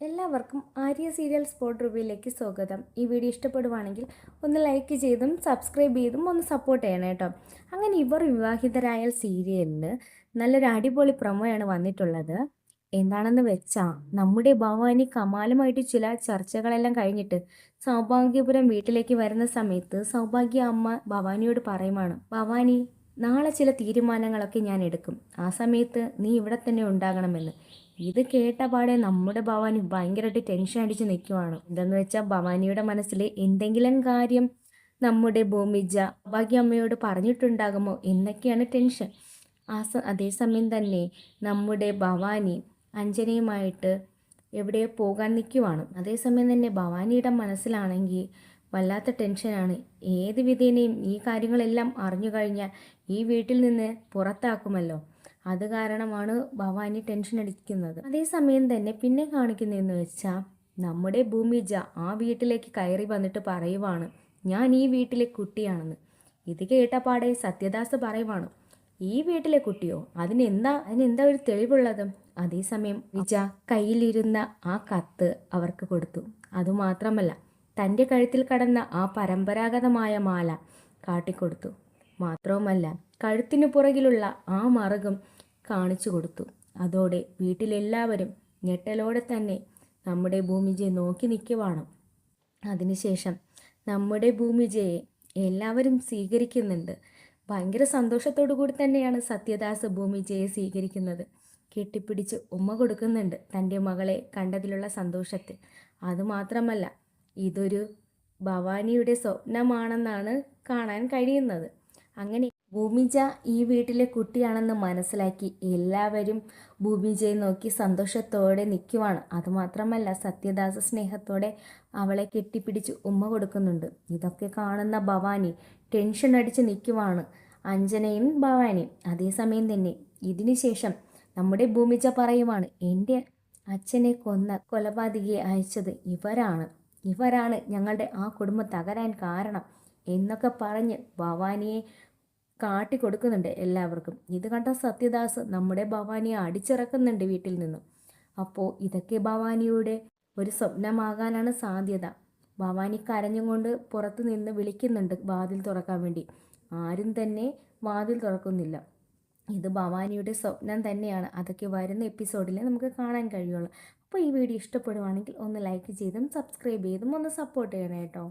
എല്ലാവർക്കും Arya serial spot റിവ്യൂയിലേക്ക് സ്വാഗതം. ഈ വീഡിയോ ഇഷ്ടപ്പെടുവാണെങ്കിൽ ഒന്ന് ലൈക്ക് ചെയ്തും സബ്സ്ക്രൈബ് ചെയ്തും ഒന്ന് സപ്പോർട്ട് ചെയ്യണം കേട്ടോ. അങ്ങനെ ഇവർ വിവാഹിതരായ സീരിയലിന് നല്ലൊരു അടിപൊളി പ്രൊമോയാണ് വന്നിട്ടുള്ളത്. എന്താണെന്ന് വെച്ചാൽ നമ്മുടെ ഭവാനി കമാലുമായിട്ട് ചില ചർച്ചകളെല്ലാം കഴിഞ്ഞിട്ട് സൗഭാഗ്യപുരം വീട്ടിലേക്ക് വരുന്ന സമയത്ത് സൗഭാഗ്യ അമ്മ ഭവാനിയോട് പറയുവാണ്, ഭവാനി നാളെ ചില തീരുമാനങ്ങളൊക്കെ ഞാൻ എടുക്കും, ആ സമയത്ത് നീ ഇവിടെ തന്നെ ഉണ്ടാകണമെന്ന്. ഇത് കേട്ട പാടെ നമ്മുടെ ഭവാനി ഭയങ്കരമായിട്ട് ടെൻഷൻ അടിച്ച് നിൽക്കുവാണ്. എന്താന്ന് വെച്ചാൽ ഭവാനിയുടെ മനസ്സിൽ എന്തെങ്കിലും കാര്യം നമ്മുടെ ഭൂമിജ ഭാഗ്യമ്മയോട് പറഞ്ഞിട്ടുണ്ടാകുമോ എന്നൊക്കെയാണ് ടെൻഷൻ. അതേസമയം തന്നെ നമ്മുടെ ഭവാനി അഞ്ജനയുമായിട്ട് എവിടെയോ പോകാൻ നിൽക്കുവാണ്. അതേസമയം തന്നെ ഭവാനിയുടെ മനസ്സിലാണെങ്കിൽ വല്ലാത്ത ടെൻഷനാണ്. ഏത് വിധേനയും ഈ കാര്യങ്ങളെല്ലാം അറിഞ്ഞു കഴിഞ്ഞാൽ ഈ വീട്ടിൽ നിന്ന് പുറത്താക്കുമല്ലോ. അത് കാരണമാണ് ഭവാനി ടെൻഷൻ അടിക്കുന്നത്. അതേസമയം തന്നെ പിന്നെ കാണിക്കുന്നതെന്ന് വെച്ചാൽ നമ്മുടെ ഭൂമിജ ആ വീട്ടിലേക്ക് കയറി വന്നിട്ട് പറയുവാണ്, ഞാൻ ഈ വീട്ടിലെ കുട്ടിയാണെന്ന്. ഇത് കേട്ടപാടെ സത്യദാസ് പറയുവാണ്, ഈ വീട്ടിലെ കുട്ടിയോ? അതിനെന്താ ഒരു തെളിവുള്ളത്? അതേസമയം വിജ കയ്യിലിരുന്ന ആ കത്ത് അവർക്ക് കൊടുത്തു. അതുമാത്രമല്ല, തൻ്റെ കഴുത്തിൽ കടന്ന ആ പരമ്പരാഗതമായ മാല കാട്ടിക്കൊടുത്തു. മാത്രവുമല്ല, കഴുത്തിനു പുറകിലുള്ള ആ മറുകും കാണിച്ചു കൊടുത്തു. അതോടെ വീട്ടിലെല്ലാവരും ഞെട്ടലോടെ തന്നെ നമ്മുടെ ഭൂമിജയെ നോക്കി നിൽക്കുവാണ്. അതിനുശേഷം നമ്മുടെ ഭൂമിജയെ എല്ലാവരും സ്വീകരിക്കുന്നുണ്ട്. ഭയങ്കര സന്തോഷത്തോടു കൂടി തന്നെയാണ് സത്യദാസ് ഭൂമിജയെ സ്വീകരിക്കുന്നത്. കെട്ടിപ്പിടിച്ച് ഉമ്മ കൊടുക്കുന്നുണ്ട് തൻ്റെ മകളെ കണ്ടതിലുള്ള സന്തോഷത്തിൽ. അതുമാത്രമല്ല, ഇതൊരു ഭവാനിയുടെ സ്വപ്നമാണെന്നാണ് കാണാൻ കഴിയുന്നത്. അങ്ങനെ ഭൂമിജ ഈ വീട്ടിലെ കുട്ടിയാണെന്ന് മനസ്സിലാക്കി എല്ലാവരും ഭൂമിജയെ നോക്കി സന്തോഷത്തോടെ നിൽക്കുവാണ്. അതുമാത്രമല്ല, സത്യദാസ സ്നേഹത്തോടെ അവളെ കെട്ടിപ്പിടിച്ച് ഉമ്മ കൊടുക്കുന്നുണ്ട്. ഇതൊക്കെ കാണുന്ന ഭവാനി ടെൻഷൻ അടിച്ച് നിൽക്കുവാണ്, അഞ്ജനയും ഭവാനിയും. അതേസമയം തന്നെ ഇതിനു ശേഷം നമ്മുടെ ഭൂമിജ പറയുവാണ്, എൻ്റെ അച്ഛനെ കൊന്ന കൊലപാതകിയെ അയച്ചത് ഇവരാണ് ഞങ്ങളുടെ ആ കുടുംബം തകരാൻ കാരണം എന്നൊക്കെ പറഞ്ഞ് ഭവാനിയെ കാട്ടിക്കൊടുക്കുന്നുണ്ട് എല്ലാവർക്കും. ഇത് കണ്ട സത്യദാസ് നമ്മുടെ ഭവാനിയെ അടിച്ചിറക്കുന്നുണ്ട് വീട്ടിൽ നിന്നും. അപ്പോൾ ഇതൊക്കെ ഭവാനിയുടെ ഒരു സ്വപ്നമാകാനാണ് സാധ്യത. ഭവാനി കരഞ്ഞുകൊണ്ട് പുറത്തു നിന്ന് വിളിക്കുന്നുണ്ട് വാതിൽ തുറക്കാൻ വേണ്ടി. ആരും തന്നെ വാതിൽ തുറക്കുന്നില്ല. ഇത് ഭവാനിയുടെ സ്വപ്നം തന്നെയാണ്. അതൊക്കെ വരുന്ന എപ്പിസോഡിൽ നമുക്ക് കാണാൻ കഴിയുള്ളൂ. അപ്പോൾ ഈ വീഡിയോ ഇഷ്ടപ്പെടുവാണെങ്കിൽ ഒന്ന് ലൈക്ക് ചെയ്തും സബ്സ്ക്രൈബ് ചെയ്തും ഒന്ന് സപ്പോർട്ട് ചെയ്യണം കേട്ടോ.